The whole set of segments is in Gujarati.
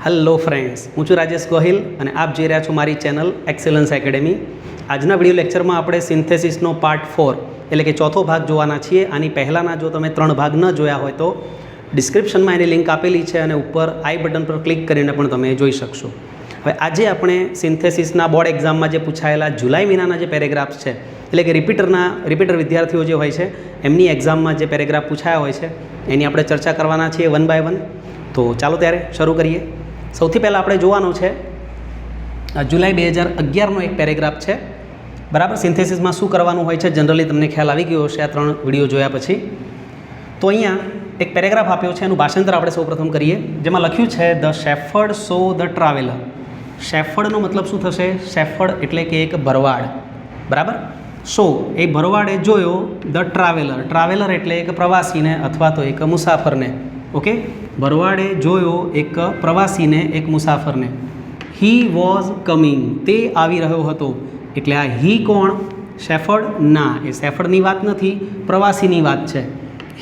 હેલો ફ્રેન્ડ્સ, હું છું રાજેશ ગોહિલ અને આપ જોઈ રહ્યા છો મારી ચેનલ એક્સેલન્સ એકેડેમી. આજના વિડીયો લેક્ચરમાં આપણે સિન્થેસિસનો પાર્ટ 4 એટલે કે ચોથો ભાગ જોવાના છીએ. આની પહેલાંના જો તમે 3 ભાગ ન જોયા હોય તો ડિસ્ક્રિપ્શનમાં એની લિંક આપેલી છે અને ઉપર આઈ બટન પર ક્લિક કરીને પણ તમે જોઈ શકશો. હવે આજે આપણે સિન્થેસિસના બોર્ડ એક્ઝામમાં જે પૂછાયેલા જુલાઈ મહિનાના જે પેરેગ્રાફ્સ છે એટલે કે રિપીટર વિદ્યાર્થીઓ જે હોય છે એમની એક્ઝામમાં જે પેરેગ્રાફ પૂછાયા હોય છે એની આપણે ચર્ચા કરવાના છીએ વન બાય વન. તો ચાલો ત્યારે શરૂ કરીએ. સૌથી પહેલાં આપણે જોવાનું છે જુલાઈ 2011નો એક પેરેગ્રાફ છે. બરાબર, સિન્થેસિસમાં શું કરવાનું હોય છે જનરલી તમને ખ્યાલ આવી ગયો હશે આ 3 વિડીયો જોયા પછી. તો અહીંયા એક પેરેગ્રાફ આપ્યો છે, એનું ભાષાંતર આપણે સૌપ્રથમ કરીએ. જેમાં લખ્યું છે the shepherd saw the traveller. શેફર્ડનો મતલબ શું થશે? શેફર્ડ એટલે કે એક ભરવાડ. બરાબર, સો એ ભરવાડે જોયો ધ ટ્રાવેલર. ટ્રાવેલર એટલે એક પ્રવાસીને અથવા તો એક મુસાફરને. ઓકે, ભરવાડે જોયો એક પ્રવાસીને, એક મુસાફરને. હી વોઝ કમિંગ, તે આવી રહ્યો હતો. એટલે આ હી કોણ? શેફર્ડ? ના, એ શેફર્ડની વાત નથી, પ્રવાસીની વાત છે.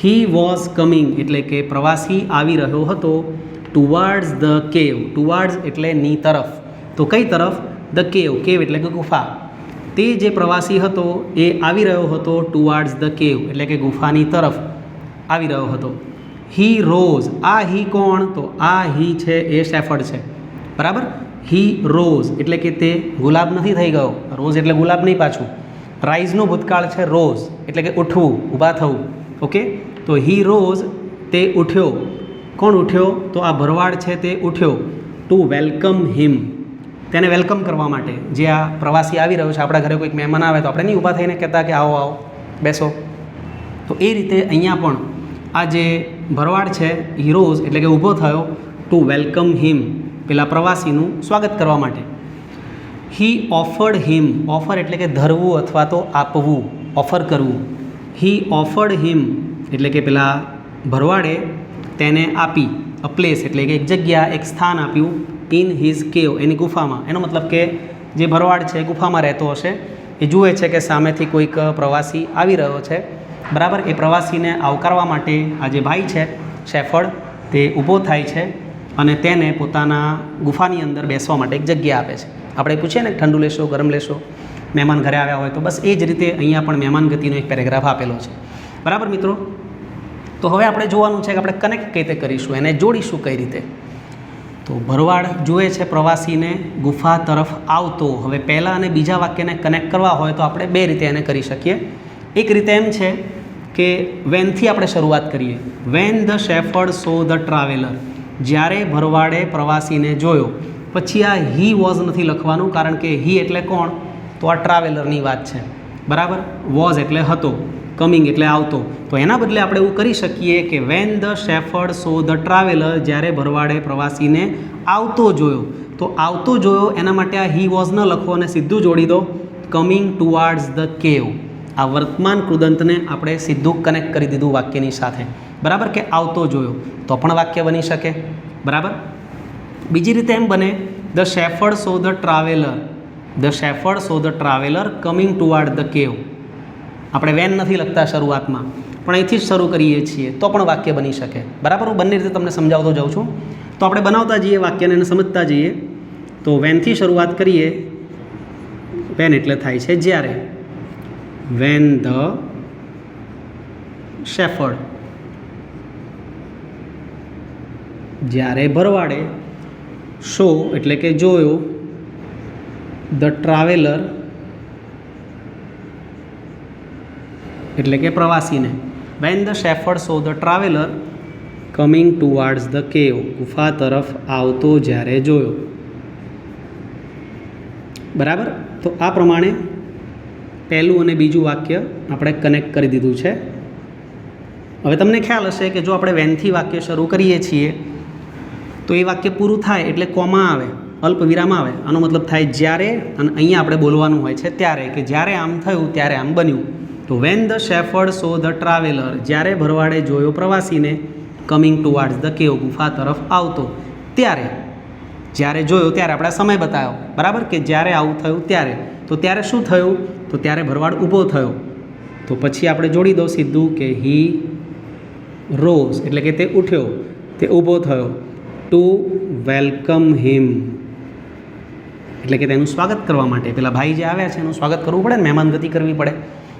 હી વોઝ કમિંગ એટલે કે પ્રવાસી આવી રહ્યો હતો. ટુવાર્ડ્સ ધ કેવ. ટુવાર્ડ્સ એટલે ની તરફ. તો કઈ તરફ? ધ કેવ. કેવ એટલે કે ગુફા. તે જે પ્રવાસી હતો એ આવી રહ્યો હતો ટુવાર્ડ્સ ધ કેવ એટલે કે ગુફાની તરફ આવી રહ્યો હતો. હી રોઝ. આ હી કોણ? તો આ હી છે એ શેફર્ડ છે. બરાબર, હી રોઝ એટલે કે તે ગુલાબ નથી થઈ ગયો. રોઝ એટલે ગુલાબ નહીં પાછું. રાઇઝનો ભૂતકાળ છે રોઝ એટલે કે ઉઠવું, ઊભા થવું. ઓકે, તો હી રોઝ તે ઉઠ્યો. કોણ ઉઠ્યો? તો આ ભરવાડ છે તે ઉઠ્યો. ટુ વેલકમ હિમ, તેને વેલકમ કરવા માટે. જે આ પ્રવાસી આવી રહ્યો છે, આપણા ઘરે કોઈક મહેમાન આવે તો આપણે નહીં ઊભા થઈને કહેતા કે આવો આવો બેસો. તો એ રીતે અહીંયા પણ આ જે ભરવાડ છે હીરોઝ એટલે કે ઊભો થયો ટુ વેલકમ હિમ, પેલા પ્રવાસીનું સ્વાગત કરવા માટે. હી ઓફર્ડ હિમ. ઓફર એટલે કે ધરવું અથવા તો આપવું, ઓફર કરવું. હી ઓફર્ડ હિમ એટલે કે પેલા ભરવાડે તેને આપી. અ પ્લેસ એટલે કે એક જગ્યા, એક સ્થાન આપ્યું. ઇન હિઝ કેવ, એની ગુફામાં. એનો મતલબ કે જે ભરવાડ છે ગુફામાં રહેતો હશે, એ જુએ છે કે સામેથી કોઈક પ્રવાસી આવી રહ્યો છે. બરાબર, એ પ્રવાસીને આવકારવા માટે આ જે ભાઈ છે શેફર્ડ તે ઊભો થાય છે અને તેને પોતાના ગુફાની અંદર બેસવા માટે એક જગ્યા આપે છે. આપણે પૂછીએ ને ઠંડુ લેશો, ગરમ લેશો, મહેમાન ઘરે આવ્યા હોય તો બસ એ જ રીતે અહીંયા પણ મહેમાન ગતિનો એક પેરેગ્રાફ આપેલો છે. બરાબર મિત્રો, તો હવે આપણે જોવાનું છે કે આપણે કનેક્ટ કઈ રીતે કરીશું, એને જોડીશું કઈ રીતે. તો ભરવાડ જુએ છે પ્રવાસીને ગુફા તરફ આવતો. હવે પહેલાં અને બીજા વાક્યને કનેક્ટ કરવા હોય તો આપણે 2 રીતે એને કરી શકીએ. એક રીતે એમ છે કે વેનથી આપણે શરૂઆત કરીએ. Van the shepherd saw the traveller. જ્યારે ભરવાડે પ્રવાસીને જોયો. પછી આ હી વોઝ નથી લખવાનું, કારણ કે હી એટલે કોણ? તો આ ટ્રાવેલરની વાત છે. બરાબર, વોઝ એટલે હતો, કમિંગ એટલે આવતો. તો એના બદલે આપણે એવું કરી શકીએ કે van the shepherd saw the traveller, જ્યારે ભરવાડે પ્રવાસીને આવતો જોયો. તો આવતો જોયો એના માટે આ હી વોઝ ન લખો અને સીધું જોડી દો કમિંગ ટુવાર્ડ્સ ધ કેવ. આ વર્તમાન કૃદંતને આપણે સીધું કનેક્ટ કરી દીધું વાક્યની સાથે. બરાબર, કે આવતો જોયો તો પણ વાક્ય બની શકે. બરાબર, બીજી રીતે એમ બને the shepherd saw the traveller. The shepherd saw the traveller coming toward the cave. આપણે વેન નથી લખતા શરૂઆતમાં, પણ અહીંથી જ શરૂ કરીએ છીએ તો પણ વાક્ય બની શકે. બરાબર, હું બંને રીતે તમને સમજાવતો જાઉં છું. તો આપણે બનાવતા જઈએ વાક્યને અને સમજતા જઈએ. તો વેનથી શરૂઆત કરીએ. વેન એટલે થાય છે જ્યારે. વેન ધ શેફર્ડ, જ્યારે ભરવાડે, શો એટલે કે જોયો, ધ ટ્રાવેલર એટલે કે પ્રવાસીને. When the shepherd saw the traveller coming towards the cave, ગુફા તરફ આવતો જ્યારે જોયો. બરાબર, તો આ પ્રમાણે પહેલું અને બીજું વાક્ય આપણે કનેક્ટ કરી દીધું છે. હવે તમને ખ્યાલ હશે કે જો આપણે વેનથી વાક્ય શરૂ કરીએ છીએ તો એ વાક્ય પૂરું થાય એટલે કોમા આવે, અલ્પ વિરામ આવે. આનો મતલબ થાય જ્યારે, અને અહીંયા આપણે બોલવાનું હોય છે ત્યારે, કે જ્યારે આમ થયું ત્યારે આમ બન્યું. તો van the shepherd saw the traveller, જ્યારે ભરવાડે જોયો પ્રવાસીને, કમિંગ ટુવાર્ડ્સ ધ કેવ, ગુફા તરફ આવતો. ત્યારે, જ્યારે જોયો ત્યારે આપણે સમય બતાવ્યો. બરાબર, કે જ્યારે આવું થયું ત્યારે. તો ત્યારે શું થયું? તો ત્યારે ભરવાડ ઊભો થયો. તો પછી આપણે જોડી દો સીધું કે હી રોઝ એટલે કે તે ઉઠ્યો, તે ઊભો થયો. ટુ વેલકમ હિમ, એટલે કે તેનું સ્વાગત કરવા માટે પેલા ભાઈ જે આવ્યા છે એનું સ્વાગત કરવું પડે ને, મહેમાન ગતિ કરવી પડે.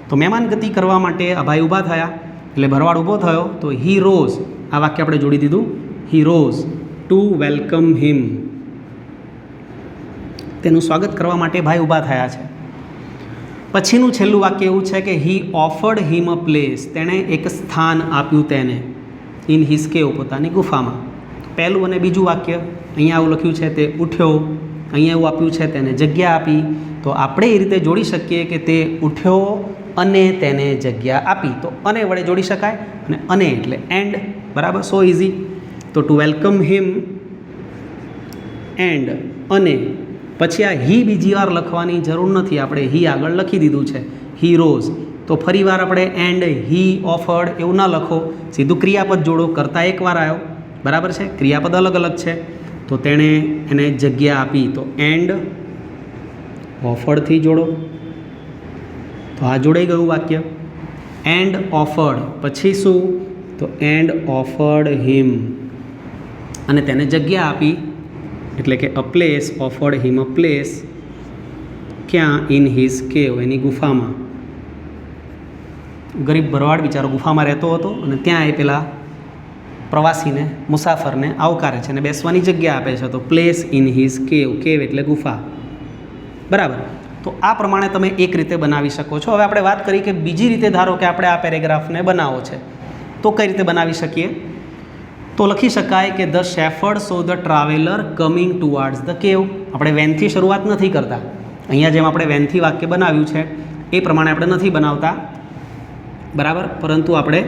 તો મહેમાન ગતિ કરવા માટે આ ભાઈ ઊભા થયા એટલે ભરવાડ ઊભો થયો તો હી રોઝ, આ વાક્ય આપણે જોડી દીધું, હી રોઝ ટુ વેલકમ હિમ, તેનું સ્વાગત કરવા માટે ભાઈ ઊભા થયા છે. પછીનું છેલ્લું વાક્ય એવું છે કે હી ઓફર્ડ હિમ અ પ્લેસ, તેણે એક સ્થાન આપ્યું તેને, ઇન હિઝ કેવ, પોતાની ગુફામાં. પહેલું અને બીજું વાક્ય અહીંયા એવું લખ્યું છે તે ઉઠ્યો, અહીંયા એવું આપ્યું છે તેને જગ્યા આપી. તો આપણે એ રીતે જોડી શકીએ કે તે ઉઠ્યો અને તેને જગ્યા આપી. તો અને વડે જોડી શકાય, અને એટલે એન્ડ, બરાબર, સો ઇઝી. તો ટુ વેલકમ હિમ એન્ડ અને, પછી આ હી બીજી વાર લખવાની જરૂર નથી, આપણે હી આગળ લખી દીધું છે, હી રોઝ. તો ફરી વાર આપણે એન્ડ હી ઓફર્ડ એવું ના લખો, સીધું ક્રિયાપદ જોડો, કરતા એક વાર આવ્યો, બરાબર છે, ક્રિયાપદ અલગ અલગ છે. તો તેણે એને જગ્યા આપી, તો એન્ડ ઓફર્ડથી જોડો, તો આ જોડાઈ ગયું વાક્ય. એન્ડ ઓફર્ડ પછી શું, તો એન્ડ ઓફર્ડ હિમ, અને તેને જગ્યા આપી, એટલે કે a place, offered him a place, ક્યાં, ઇન હિઝ કેવ, એની ગુફામાં. ગરીબ ભરવાડ બિચારો ગુફામાં રહેતો હતો અને ત્યાં એ પેલા પ્રવાસીને, મુસાફરને આવકારે છે અને બેસવાની જગ્યા આપે છે. તો પ્લેસ ઇન હિઝ કેવ, કેવ એટલે ગુફા, બરાબર. તો આ પ્રમાણે તમે એક રીતે બનાવી શકો છો. હવે આપણે વાત કરી કે બીજી રીતે ધારો કે આપણે આ પેરેગ્રાફને બનાવો છે, તો કઈ રીતે બનાવી શકીએ? તો લખી શકાય કે the shepherd saw the traveller coming towards the cave. આપણે વેનથી શરૂઆત નથી કરતા, અહીંયા જેમ આપણે વેનથી વાક્ય બનાવ્યું છે એ પ્રમાણે આપણે નથી બનાવતા, બરાબર, પરંતુ આપણે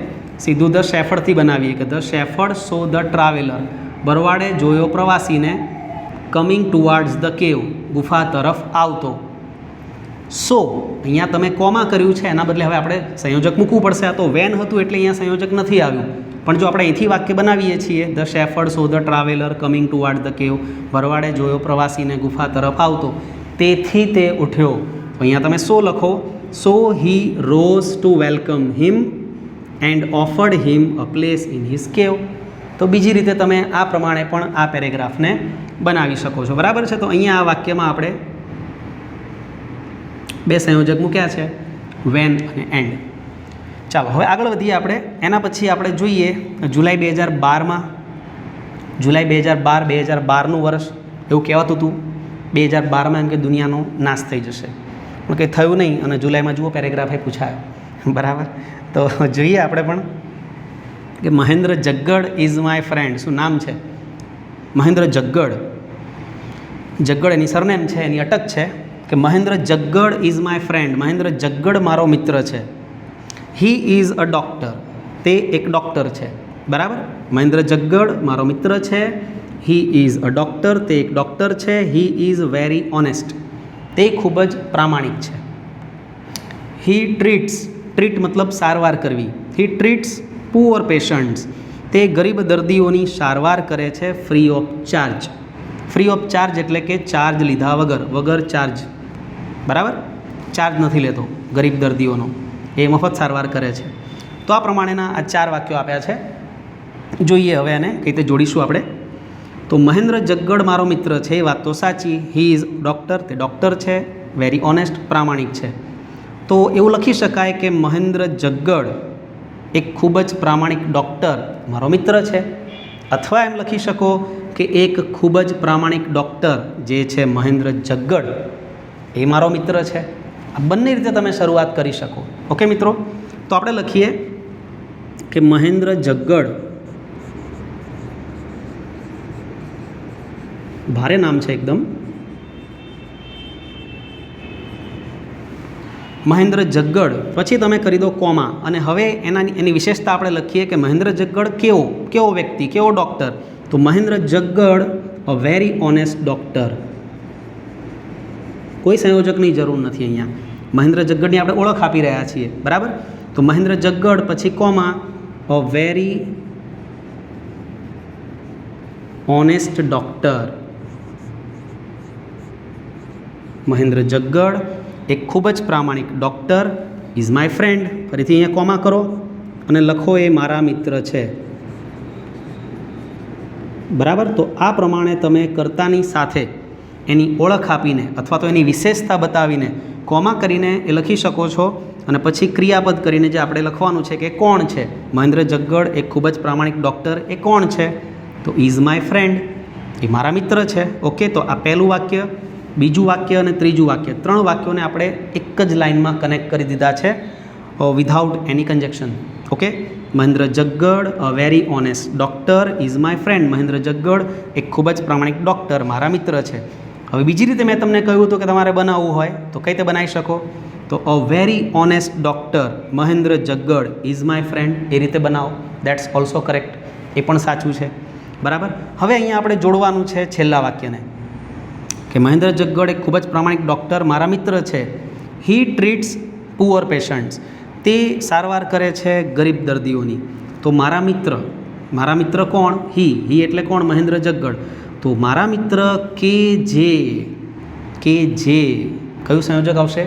સીધું ધ શેફર્ડથી બનાવીએ કે the shepherd saw the traveller, ભરવાડે જોયો પ્રવાસીને, કમિંગ ટુવાર્ડ્સ ધ કેવ, ગુફા તરફ આવતો. સો અહીંયા તમે કોમા કર્યું છે, એના બદલે હવે આપણે સંયોજક મૂકવું પડશે. આ તો વેન હતું એટલે અહીંયા સંયોજક નથી આવ્યું, પણ જો આપણે અહીંથી વાક્ય બનાવીએ છીએ the shepherd saw the traveller coming toward the cave, ભરવાડે જોયો પ્રવાસીને, ગુફા તરફ આવતો, તેથી તે ઉઠ્યો. તો અહીંયા તમે સો લખો, so he rose to welcome him and offered him a place in his cave. તો બીજી રીતે તમે આ પ્રમાણે પણ આ પેરેગ્રાફને બનાવી શકો છો, બરાબર છે. તો અહીંયા આ વાક્યમાં આપણે બે સંયોજક મૂક્યા છે, વેન અને એન્ડ. ચાલો હવે આગળ વધીએ આપણે. એના પછી આપણે જોઈએ જુલાઈ 2012માં, જુલાઈ 2012 વર્ષ એવું કહેવાતું હતું. 2012માં એમ કે દુનિયાનો નાશ થઈ જશે, પણ કંઈ થયું નહીં, અને જુલાઈમાં જુઓ પેરેગ્રાફ એ પૂછાયો, બરાબર. તો જોઈએ આપણે પણ કે Mahendra Jaggad is my friend. શું નામ છે? મહેન્દ્ર જગ્ગડ. જગ્ગડ એની સરનેમ છે, એની અટક છે કે Mahendra Jaggad is my friend. Mahendra Jaggad મારો મિત્ર છે. He is a doctor. તે એક ડૉક્ટર છે, બરાબર. મહેન્દ્ર જગ્ગડ મારો મિત્ર છે. He is a doctor. તે એક ડૉક્ટર છે. He is very honest. તે ખૂબ જ પ્રામાણિક છે. હી ટ્રીટ્સ. ટ્રીટ મતલબ સારવાર કરવી. હી ટ્રીટ્સ પુઅર પેશન્ટ્સ. તે ગરીબ દર્દીઓની સારવાર કરે છે free of charge. Free of charge એટલે કે ચાર્જ લીધા વગર, વગર ચાર્જ, બરાબર. ચાર્જ નથી લેતો ગરીબ દર્દીઓનો, એ મફત સારવાર કરે છે. તો આ પ્રમાણેના આ 4 વાક્યો આપ્યા છે. જોઈએ હવે એને કઈ રીતે જોડીશું આપણે. તો મહેન્દ્ર જગ્ગડ મારો મિત્ર છે, એ વાત તો સાચી. He is doctor. તે ડૉક્ટર છે. વેરી ઓનેસ્ટ, પ્રામાણિક છે. તો એવું લખી શકાય કે મહેન્દ્ર જગ્ગડ એક ખૂબ જ પ્રામાણિક ડૉક્ટર મારો મિત્ર છે. અથવા એમ લખી શકો કે એક ખૂબ જ પ્રામાણિક ડૉક્ટર જે છે મહેન્દ્ર જગ્ગડ, એ મારો મિત્ર છે. આ બંને રીતે તમે શરૂઆત કરી શકો. ઓકે મિત્રો, તો આપણે લખીએ કે મહેન્દ્ર જગ્ગડ, ભારે નામ છે એકદમ, મહેન્દ્ર જગ્ગડ, પછી તમે કરી દો કોમા, અને હવે એની વિશેષતા આપણે લખીએ કે મહેન્દ્ર જગ્ગડ કેવો વ્યક્તિ, કેવો ડૉક્ટર. તો Mahendra Jaggad a very honest doctor. કોઈ સંયોજકની જરૂર નથી અહીંયા. મહેન્દ્ર જગ્ગડની આપણે ઓળખ આપી રહ્યા છીએ, બરાબર. તો મહેન્દ્ર જગ્ગડ પછી comma a very honest doctor. Mahendra Jaggad એક ખૂબ જ પ્રામાણિક ડૉક્ટર. Is my friend. ફરીથી અહીંયા કોમા કરો અને લખો એ મારા મિત્ર છે. બરાબર. તો આ પ્રમાણે તમે કર્તાની સાથે એની ઓળખ આપીને અથવા તો એની વિશેષતા બતાવીને કોમા કરીને એ લખી શકો છો અને પછી ક્રિયાપદ કરીને જે આપણે લખવાનું છે કે કોણ છે. મહેન્દ્ર જગ્ગડ એક ખૂબ જ પ્રામાણિક ડૉક્ટર, એ કોણ છે? તો ઇઝ માય ફ્રેન્ડ, એ મારા મિત્ર છે. ઓકે, તો આ પહેલું વાક્ય, બીજું વાક્ય અને ત્રીજું વાક્ય, 3 વાક્યોને આપણે એક જ લાઇનમાં કનેક્ટ કરી દીધા છે without any conjunction. Okay, Mahendra Jaggad a very honest doctor, is my friend. Mahendra Jaggad એક ખૂબ જ પ્રામાણિક ડૉક્ટર, મારા મિત્ર છે. હવે બીજી રીતે મેં તમને કહ્યું હતું કે તમારે બનાવવું હોય તો કઈ રીતે બનાવી શકો? તો a very honest doctor Mahendra Jaggad is my friend, એ રીતે બનાવો. દેટ્સ ઓલ્સો કરેક્ટ, એ પણ સાચું છે. બરાબર. હવે અહીંયા આપણે જોડવાનું છે છેલ્લા વાક્યને કે મહેન્દ્ર જગ્ગડ એક ખૂબ જ પ્રામાણિક ડૉક્ટર, મારા મિત્ર છે. હી ટ્રીટ્સ પુઅર પેશન્ટ્સ, તે સારવાર કરે છે ગરીબ દર્દીઓની. તો મારા મિત્ર કોણ? હી એટલે કોણ? મહેન્દ્ર જગ્ગડ. તો મારા મિત્ર કે જે કયું સંયોજક આવશે?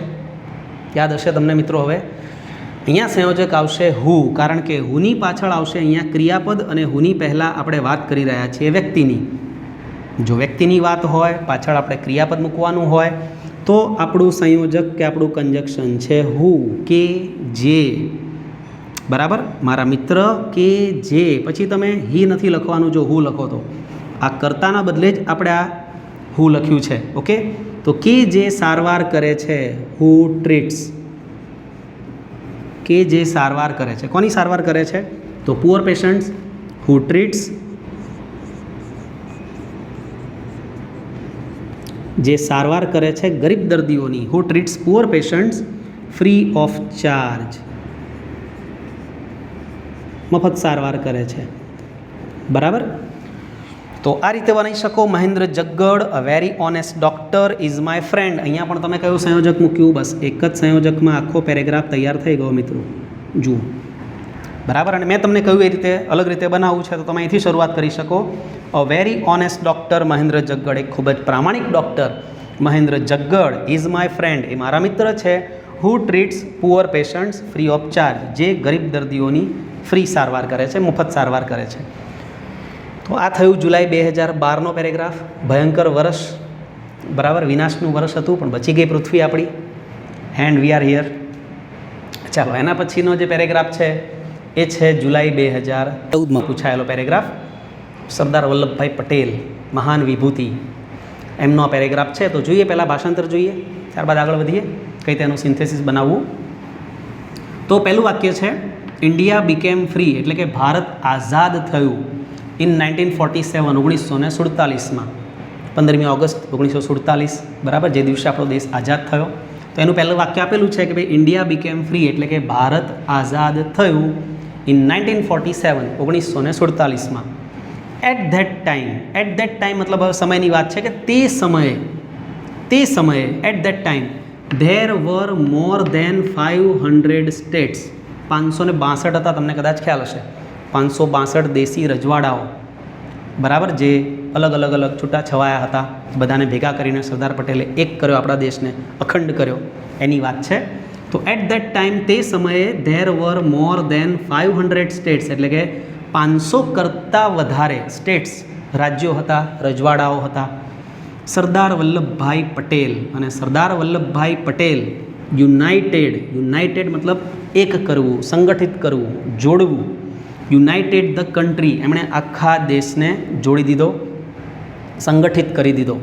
યાદ હશે તમને મિત્રો. હવે અહીંયા સંયોજક આવશે હુ, કારણ કે હુની પાછળ આવશે અહીંયા ક્રિયાપદ અને હુની પહેલાં આપણે વાત કરી રહ્યા છીએ વ્યક્તિની. જો વ્યક્તિની વાત હોય, પાછળ આપણે ક્રિયાપદ મૂકવાનું હોય તો આપણું સંયોજક કે આપણું કન્જક્શન છે હુ, કે જે. બરાબર. મારા મિત્ર કે જે, પછી તમે હી નથી લખવાનું જો હુ લખો તો. આ કર્તાના બદલે જ આપણે આ હુ લખ્યું છે. ઓકે, તો કે જે સારવાર કરે છે, હુ ટ્રીટ્સ, કે જે સારવાર કરે છે. કોની સારવાર કરે છે? તો પુઅર પેશન્ટ્સ, હુ ટ્રીટ્સ, જે સારવાર કરે છે ગરીબ દર્દીઓની, who treats poor patients free of charge, મફત સારવાર કરે છે. બરાબર. તો આ રીતે બનાવી શકો. Mahendra Jaggad a very honest doctor is my friend. અહીંયા પણ તમે કયું સંયોજક મૂક્યું? બસ એક જ સંયોજકમાં આખો પેરેગ્રાફ તૈયાર થઈ ગયો મિત્રો. જુઓ. બરાબર. અને મેં તમને કહ્યું એ રીતે અલગ રીતે બનાવવું છે તો તમે અહીંથી શરૂઆત કરી શકો. A very honest doctor Mahendra Jaggad, એક ખૂબ જ પ્રામાણિક doctor Mahendra Jaggad is my friend, એ મારા મિત્ર છે. Who treats poor patients free of charge, જે ગરીબ દર્દીઓની ફ્રી સારવાર કરે છે, મફત સારવાર કરે છે. તો આ થયું જુલાઈ 2012નો પેરેગ્રાફ. ભયંકર વર્ષ, બરાબર, વિનાશનું વર્ષ હતું, પણ બચી ગઈ પૃથ્વી આપણી. And we are here. ચાલો, એના પછીનો જે પેરેગ્રાફ છે એ છે જુલાઈ 2014માં પૂછાયેલો પેરેગ્રાફ. સરદાર વલ્લભભાઈ પટેલ, મહાન વિભૂતિ, એમનો આ પેરેગ્રાફ છે. તો જોઈએ, પહેલાં ભાષાંતર જોઈએ, ત્યારબાદ આગળ વધીએ કઈ તેનું સિન્થેસિસ બનાવવું. તો પહેલું વાક્ય છે ઇન્ડિયા બીકેમ ફ્રી, એટલે કે ભારત આઝાદ થયું ઇન 1947, 1947માં, 15મી ઓગસ્ટ 1947, બરાબર, જે દિવસે આપણો દેશ આઝાદ થયો. તો એનું પહેલું વાક્ય આપેલું છે કે ભાઈ ઇન્ડિયા બીકેમ ફ્રી, એટલે કે ભારત આઝાદ થયું ઇન 1947, 1947માં. એટ ધેટ ટાઈમ મતલબ હવે સમયની વાત છે કે તે સમયે at that time there were more than 500 states, 562 હતા, તમને કદાચ ખ્યાલ હશે. 562 દેશી રજવાડાઓ, બરાબર, જે અલગ છૂટા છવાયા હતા. બધાને ભેગા કરીને સરદાર પટેલે એક કર્યો, આપણા દેશને અખંડ કર્યો, એની વાત છે. તો એટ ધેટ ટાઈમ, તે સમયે there were more than 500 states, એટલે કે 500 કરતાં વધારે સ્ટેટ્સ, રાજ્યો હતા, રજવાડાઓ હતા. સરદાર વલ્લભભાઈ પટેલ, અને સરદાર વલ્લભભાઈ પટેલ યુનાઇટેડ મતલબ એક કરવું, સંગઠિત કરવું, જોડવું. યુનાઇટેડ ધ કન્ટ્રી, એમણે આખા દેશને જોડી દીધો, સંગઠિત કરી દીધો.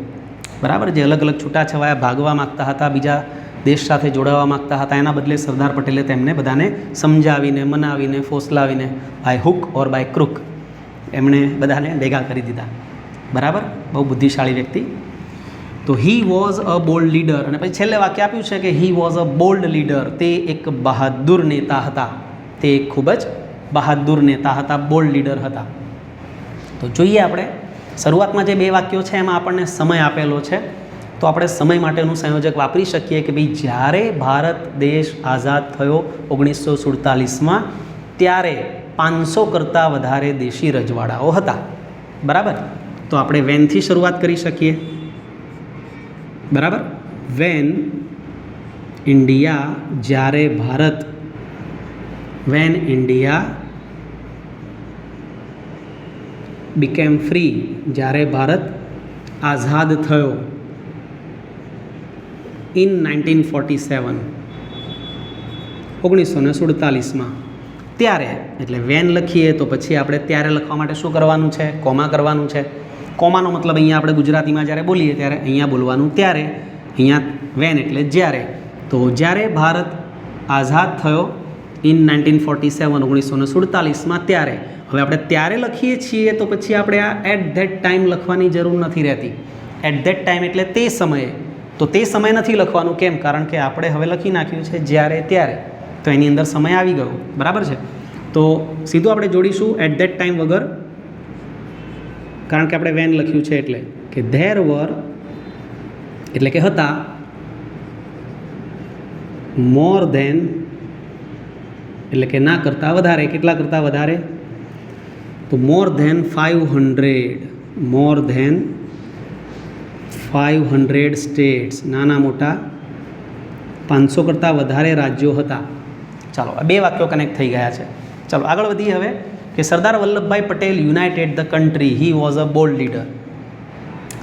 બરાબર, જે અલગ છૂટાછવાયા ભાગવા માગતા હતા, બીજા દેશ સાથે જોડાવા માગતા હતા, એના બદલે સરદાર પટેલે તેમને બધાને સમજાવીને, મનાવીને, ફોસલાવીને, બાય હુક ઓર બાય ક્રુક, એમણે બધાને ભેગા કરી દીધા. બરાબર, બહુ બુદ્ધિશાળી વ્યક્તિ. તો he was a bold leader, અને પછી છેલ્લે વાક્ય આપ્યું છે કે he was a bold leader, તે એક બહાદુર નેતા હતા. તે ખૂબ જ બહાદુર નેતા હતા, બોલ્ડ લીડર હતા. તો જોઈએ આપણે શરૂઆતમાં જે 2 વાક્યો છે એમાં આપણને સમય આપેલો છે. તો આપણે સમય માટેનું સંયોજક વાપરી શકીએ કે ભાઈ જ્યારે ભારત દેશ આઝાદ થયો 1947માં, ત્યારે 500 કરતાં વધારે દેશી રજવાડાઓ હતા. બરાબર, તો આપણે વેનથી શરૂઆત કરી શકીએ. બરાબર, વેન ઇન્ડિયા, જ્યારે ભારત, વેન ઇન્ડિયા બીકેમ ફ્રી, જ્યારે ભારત આઝાદ થયો ઇન 1947, 1947માં, ત્યારે, એટલે વેન લખીએ તો પછી આપણે ત્યારે લખવા માટે શું કરવાનું છે? કોમા કરવાનું છે. કોમાનો મતલબ અહીંયા આપણે ગુજરાતીમાં જ્યારે બોલીએ ત્યારે અહીંયા બોલવાનું ત્યારે, અહીંયા વેન એટલે જ્યારે. તો જ્યારે ભારત આઝાદ થયો ઇન 1947, 1947માં, ત્યારે. હવે આપણે ત્યારે લખીએ છીએ તો પછી આપણે આ એટ ધેટ ટાઈમ લખવાની જરૂર નથી રહેતી. એટ ધેટ ટાઈમ એટલે તે સમયે. તો તે સમય નથી લખવાનું. કેમ? કારણ કે આપણે હવે લખી નાખ્યું છે જ્યારે ત્યારે, તો એની અંદર સમય આવી ગયો. બરાબર છે? તો સીધું આપણે જોડીશું એટ ધેટ ટાઈમ વગર, કારણ કે આપણે વેન લખ્યું છે એટલે કે ધેર વર, એટલે કે હતા, મોર ધેન, એટલે કે ના કરતાં વધારે. કેટલા કરતાં વધારે? તો more than 500, more than 500 states, નાના મોટા 500 કરતાં વધારે રાજ્યો હતા. ચાલો, આ બે વાક્યો કનેક્ટ થઈ ગયા છે. ચાલો આગળ વધીએ હવે કે સરદાર Vallabhbhai Patel United the country, he was a bold leader.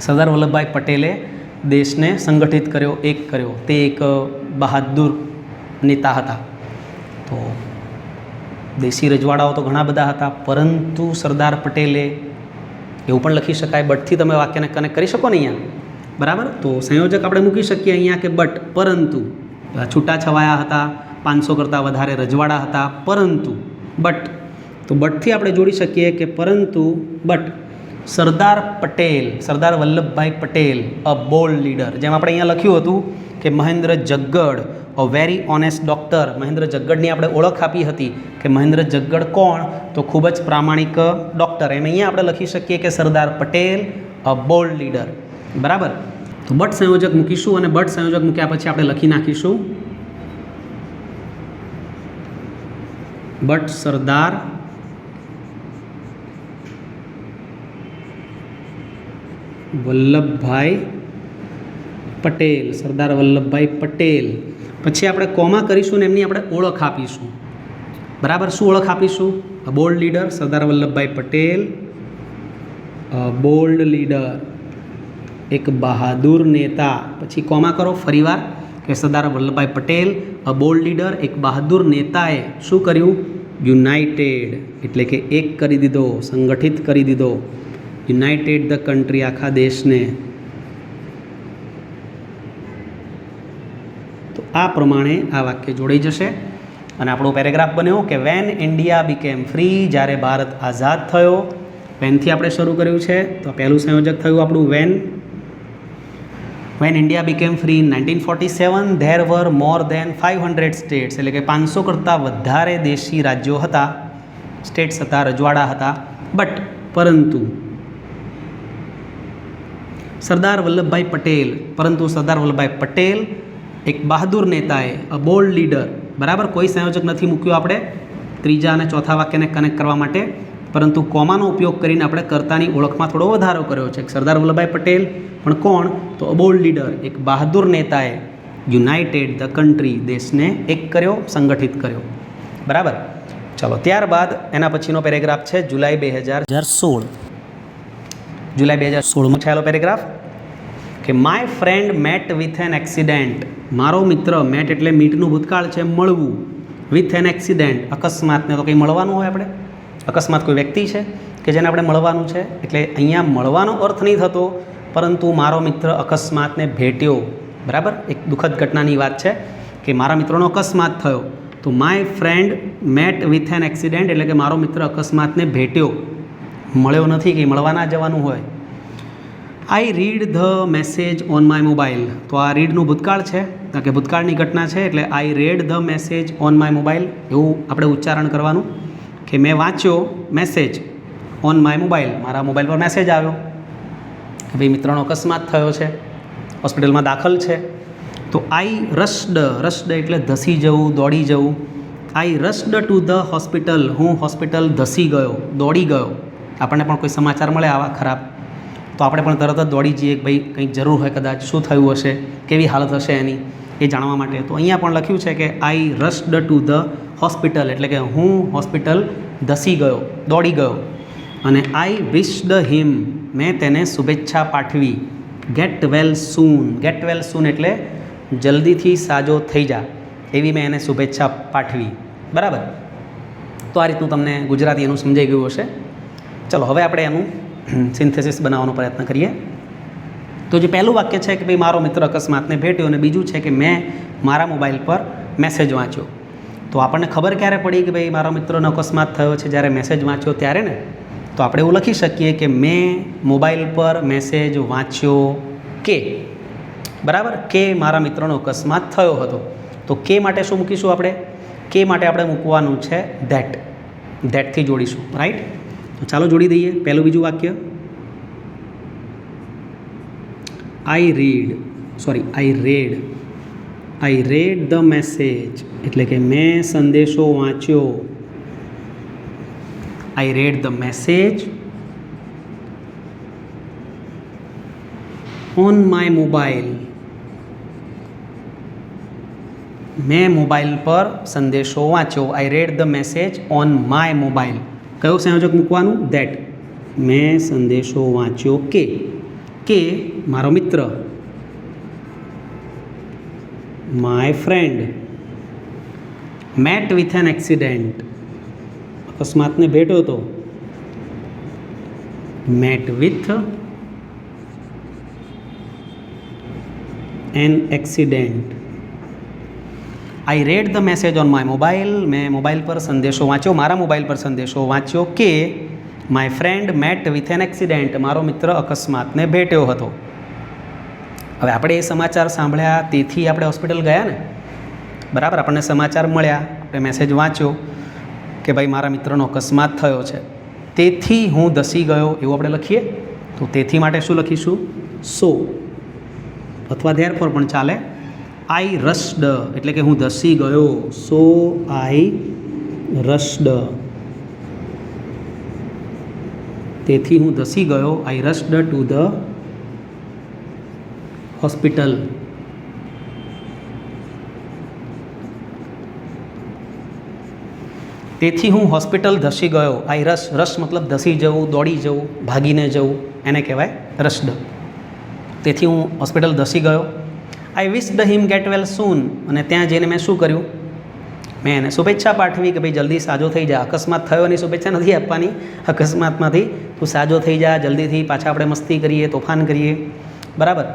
Sardar Vallabhbhai પટેલે દેશને સંગઠિત કર્યો, એક કર્યો. તે એક બહાદુર નેતા હતા. તો દેશી રજવાડાઓ તો ઘણા બધા હતા, પરંતુ સરદાર પટેલે, એવું પણ લખી શકાય, બટથી તમે વાક્યને કનેક્ટ કરી શકો ને અહીંયા. બરાબર? તો સંયોજક આપણે મૂકી શકીએ અહીંયા કે બટ, પરંતુ. છૂટાછવાયા હતા, 500 કરતાં વધારે રજવાડા હતા, પરંતુ. બટ, તો બટથી આપણે જોડી શકીએ કે પરંતુ, but Sardar Patel, Sardar Vallabhbhai Patel, a bold leader. જેમ આપણે અહીંયા લખ્યું હતું કે Mahendra Jaggad, a very honest doctor. Mahendra જગ્ગડની આપણે ઓળખ આપી હતી કે મહેન્દ્ર જગ્ગડ કોણ? તો ખૂબ જ પ્રામાણિક ડૉક્ટર. એમ અહીંયા આપણે લખી શકીએ કે Sardar Patel, a bold leader. બરાબર? તો બટ સંયોજક મૂકીશું અને બટ સંયોજક મૂક્યા પછી આપણે લખી નાખીશું બટ સરદાર વલ્લભભાઈ પટેલ, સરદાર વલ્લભભાઈ પટેલ. પછી આપણે કોમા કરીશું ને એમની આપણે ઓળખ આપીશું. બરાબર? શું ઓળખ આપીશું? અ bold leader, Sardar Vallabhbhai Patel, a bold leader, એક બહાદુર નેતા. પછી કોમા કરો ફરીવાર કે સરદાર Vallabhbhai Patel, a bold leader, એક બહાદુર નેતાએ શું કર્યું? યુનાઇટેડ, એટલે કે એક કરી દીધો, સંગઠિત કરી દીધો. યુનાઇટેડ ધ કન્ટ્રી, આખા દેશને. તો આ પ્રમાણે આ વાક્ય જોડાઈ જશે અને આપણો પેરેગ્રાફ બન્યો કે વેન ઇન્ડિયા બીકેમ ફ્રી, જ્યારે ભારત આઝાદ થયો. વેનથી આપણે શરૂ કર્યું છે, તો પહેલું સંયોજક થયું આપણું when. When India became free in 1947, there were more than 500 states, એટલે કે 500 કરતાં વધારે દેશી રાજ્યો હતા, સ્ટેટ્સ હતા, રજવાડા હતા. બટ, પરંતુ સરદાર વલ્લભભાઈ પટેલ, પરંતુ સરદાર વલ્લભભાઈ પટેલ એક બહાદુર નેતાએ, અ બોલ્ડ લીડર. બરાબર? કોઈ સંયોજક નથી મૂક્યું આપણે ત્રીજા અને ચોથા વાક્યને કનેક્ટ કરવા માટે, પરંતુ કોમાનો ઉપયોગ કરીને આપણે કર્તાની ઓળખમાં થોડો વધારો કર્યો છે. સરદાર વલ્લભભાઈ પટેલ પણ કોણ? તો અ બોલ્ડ લીડર, એક બહાદુર નેતાએ યુનાઇટેડ ધ કન્ટ્રી, દેશને એક કર્યો, સંગઠિત કર્યો. બરાબર? ચલો, ત્યારબાદ એના પછીનો પેરેગ્રાફ છે જુલાઈ 2016. જુલાઈ 2016માં છેલ્લો પેરેગ્રાફ કે my friend met with an accident. મારો મિત્ર, મેટ એટલે મીટનું ભૂતકાળ છે, મળવું. વિથ એન એક્સિડેન્ટ, અકસ્માતને તો કંઈ મળવાનું હોય આપણે. અકસ્માત કોઈ વ્યક્તિ છે કે જેને આપણે મળવાનું છે, એટલે અહીંયા મળવાનો અર્થ નહીં થતો, પરંતુ મારો મિત્ર અકસ્માતને ભેટ્યો. બરાબર? એક દુઃખદ ઘટનાની વાત છે કે મારા મિત્રનો અકસ્માત થયો. તો my friend met with an accident, એટલે કે મારો મિત્ર અકસ્માતને ભેટ્યો, મળ્યો નથી, કે મળવા ના જવાનું હોય. આઈ read the message on my mobile. તો આ રીડનું ભૂતકાળ છે, કારણ કે ભૂતકાળની ઘટના છે, એટલે I read the message on my mobile, એવું આપણે ઉચ્ચારણ કરવાનું કે મેં વાંચ્યો મેસેજ ઓન માય મોબાઈલ, મારા મોબાઈલ પર મેસેજ આવ્યો કે ભાઈ મિત્રનો અકસ્માત થયો છે, હોસ્પિટલમાં દાખલ છે. તો આઈ રસ્ડ, રસ્ડ એટલે ધસી જવું, દોડી જવું. આઈ રસ્ડ ટુ ધ હોસ્પિટલ, હું હોસ્પિટલ ધસી ગયો, દોડી ગયો. આપણને પણ કોઈ સમાચાર મળે આવા ખરાબ, તો આપણે પણ તરત જ દોડી જઈએ કે ભાઈ કંઈક જરૂર હોય, કદાચ શું થયું હશે, કેવી હાલત હશે એની, એ જાણવા માટે. તો અહીંયા પણ લખ્યું છે કે આઈ રસ્ડ ટુ ધ હોસ્પિટલ, એટલે કે હું હોસ્પિટલ ધસી ગયો, દોડી ગયો. અને આઈ વિશ્ડ હિમ, મેં તેને શુભેચ્છા પાઠવી. ગેટ વેલ સૂન, ગેટ વેલ સૂન એટલે જલ્દીથી સાજો થઈ જા, એવી મેં એને શુભેચ્છા પાઠવી. બરાબર. તો આ રીતનું તમને ગુજરાતી એનું સમજાઈ ગયું હશે. ચલો હવે આપણે એનું સિન્થેસિસ બનાવવાનો પ્રયત્ન કરીએ. તો જે પહેલું વાક્ય છે કે ભાઈ મારો મિત્ર અકસ્માતને ભેટ્યો, અને બીજું છે કે મેં મારા મોબાઈલ પર મેસેજ વાંચ્યો. તો આપણને ખબર ક્યારે પડી કે ભાઈ મારા મિત્રનો અકસ્માત થયો છે? જ્યારે મેસેજ વાંચ્યો ત્યારે ને. તો આપણે એવું લખી શકીએ કે મેં મોબાઈલ પર મેસેજ વાંચ્યો કે, બરાબર, કે મારા મિત્રનો અકસ્માત થયો હતો. તો કે માટે શું મૂકીશું આપણે? કે માટે આપણે મૂકવાનું છે ધેટ, ધેટથી જોડીશું. રાઈટ. તો ચાલો જોડી દઈએ. પહેલું બીજું વાક્ય, આઈ રેડ ધ મેસેજ, એટલે કે મેં સંદેશો વાંચ્યો. I read the message on my mobile, મેં મોબાઈલ પર સંદેશો વાંચ્યો. I read the message on my mobile. કયું સંયોજક મૂકવાનું? ધેટ. મેં સંદેશો વાંચ્યો કે મારો મિત્ર, my friend met with an accident, અકસ્માતને ભેટ્યો તો. Met with an accident. I read the message on my mobile, મેં મોબાઈલ પર સંદેશો વાંચ્યો, મારા મોબાઈલ પર સંદેશો વાંચ્યો કે my friend met with an accident, મારો મિત્ર અકસ્માતને ભેટ્યો હતો. હવે આપણે એ સમાચાર સાંભળ્યા, તેથી આપણે હોસ્પિટલ ગયા ને. બરાબર. આપણને સમાચાર મળ્યા, આપણે મેસેજ વાંચ્યો કે ભાઈ મારા મિત્રનો અકસ્માત થયો છે, તેથી હું ધસી ગયો, એવું આપણે લખીએ. તો તેથી માટે શું લખીશું? સો, અથવા ધેરફોર પણ ચાલે. આઈ રશ્ડ, એટલે કે હું ધસી ગયો. સો આઈ રશ્ડ, તેથી હું ધસી ગયો. આઈ રશ્ડ ટુ ધ હોસ્પિટલ. તેથી હું હોસ્પિટલ ધસી ગયો. આઈ રશ મતલબ ધસી જવું, દોડી જવું, ભાગીને જવું, એને કહેવાય રશ્ડ. તેથી હું હોસ્પિટલ ધસી ગયો. આઈ વિશ the him get well soon, અને ત્યાં જઈને મેં શું કર્યું? મેં એને શુભેચ્છા પાઠવી કે ભાઈ જલ્દી સાજો થઈ જા. અકસ્માત થયો એની શુભેચ્છા નથી આપવાની, અકસ્માતમાંથી તું સાજો થઈ જા જલ્દીથી, પાછા આપણે મસ્તી કરીએ, તોફાન કરીએ. બરાબર.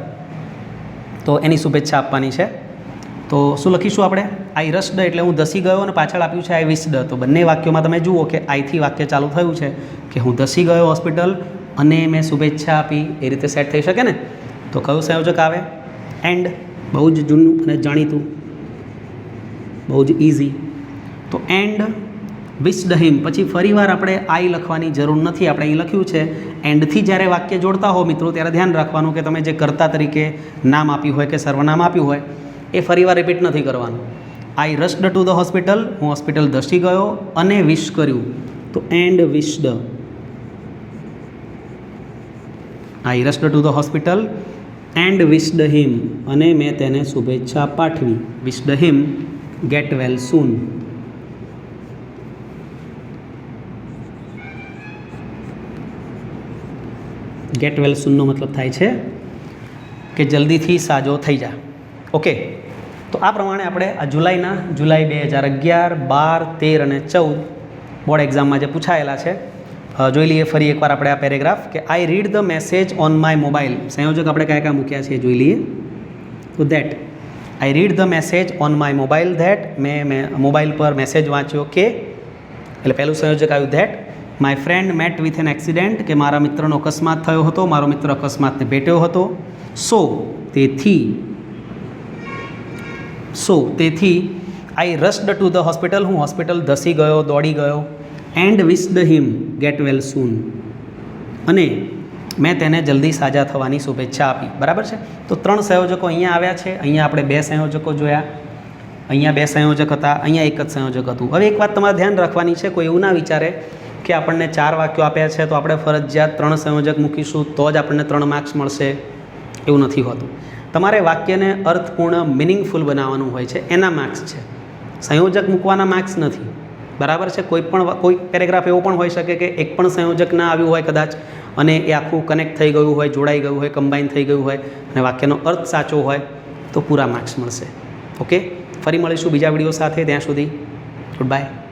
તો એની શુભેચ્છા આપવાની છે. તો શું લખીશું આપણે? આઈ રશ્ડ એટલે હું ધસી ગયો, અને પાછળ આપ્યું છે આઈ વિશ્ડ. તો બંને વાક્યોમાં તમે જુઓ કે આઈથી વાક્ય ચાલુ થયું છે કે હું ધસી ગયો હોસ્પિટલ અને મેં શુભેચ્છા આપી, એ રીતે સેટ થઈ શકે ને. તો કયું સંયોજક આવે? એન્ડ. બહુ જ જૂનું અને જાણીતું, બહુ જ ઇઝી. તો એન્ડ વિશ્ડ હિમ. પછી ફરીવાર આપણે આઈ લખવાની જરૂર નથી, આપણે અહીં લખ્યું છે. એન્ડથી જ્યારે વાક્ય જોડતા હો મિત્રો, ત્યારે ધ્યાન રાખવાનું કે તમે જે કર્તા તરીકે નામ આપ્યું હોય કે સર્વનામ આપ્યું હોય, એ ફરીવાર રિપીટ નથી કરવાનું. I rushed to the hospital, હું હોસ્પિટલ ધસી ગયો અને વિશ કર્યું. તો and wished. I rushed to the hospital and wished him, અને મેં તેને શુભેચ્છા પાઠવી. વિશ્ડ હિમ ગેટ વેલ સૂન. ગેટ વેલ સૂનનો મતલબ થાય છે કે જલ્દીથી સાજો થઈ જા. ઓકે. તો આ પ્રમાણે આપણે આ જુલાઈ 2011, 12, 13 અને 14 બોર્ડ એક્ઝામમાં જે પૂછાયેલા છે જોઈ લઈએ ફરી એકવાર આપણે આ પેરેગ્રાફ કે I read the message on my mobile. સંયોજક આપણે કયા કયા મૂક્યા છે જોઈ લઈએ. તો that. I read the message on my mobile. That. મેં મોબાઈલ પર મેસેજ વાંચ્યો કે, એટલે પહેલું સંયોજક આવ્યું that. My friend met with an accident, કે મારા મિત્રનો અકસ્માત થયો હતો, મારો મિત્ર અકસ્માતને ભેટ્યો હતો. સો તેથી I rushed to the hospital, હું હોસ્પિટલ ધસી ગયો, દોડી ગયો. And wish the him get well soon, અને મેં તેને જલ્દી સાજા થવાની શુભેચ્છા આપી. બરાબર છે. તો 3 સંયોજકો અહીંયા આવ્યા છે. અહીંયા આપણે 2 સંયોજકો જોયા, અહીંયા 2 સંયોજક હતા, અહીંયા એક જ સંયોજક હતું. હવે એક વાત તમારે ધ્યાન રાખવાની છે, કોઈ એવું ના વિચારે કે આપણને 4 વાક્યો આપ્યા છે તો આપણે ફરજિયાત 3 સંયોજક મૂકીશું તો જ આપણને 3 માર્ક્સ મળશે, એવું નથી હોતું. તમારે વાક્યને અર્થપૂર્ણ મિનિંગફુલ બનાવવાનું હોય છે, એના માર્ક્સ છે, સંયોજક મૂકવાના માર્ક્સ નથી. બરાબર છે. કોઈ પેરેગ્રાફ એવો પણ હોઈ શકે કે એક પણ સંયોજક ના આવ્યું હોય કદાચ, અને એ આખું કનેક્ટ થઈ ગયું હોય, જોડાઈ ગયું હોય, કમ્બાઈન થઈ ગયું હોય અને વાક્યનો અર્થ સાચો હોય તો પૂરા માર્ક્સ મળશે. ઓકે, ફરી મળીશું બીજા વિડીયો સાથે. ત્યાં સુધી ગુડ બાય.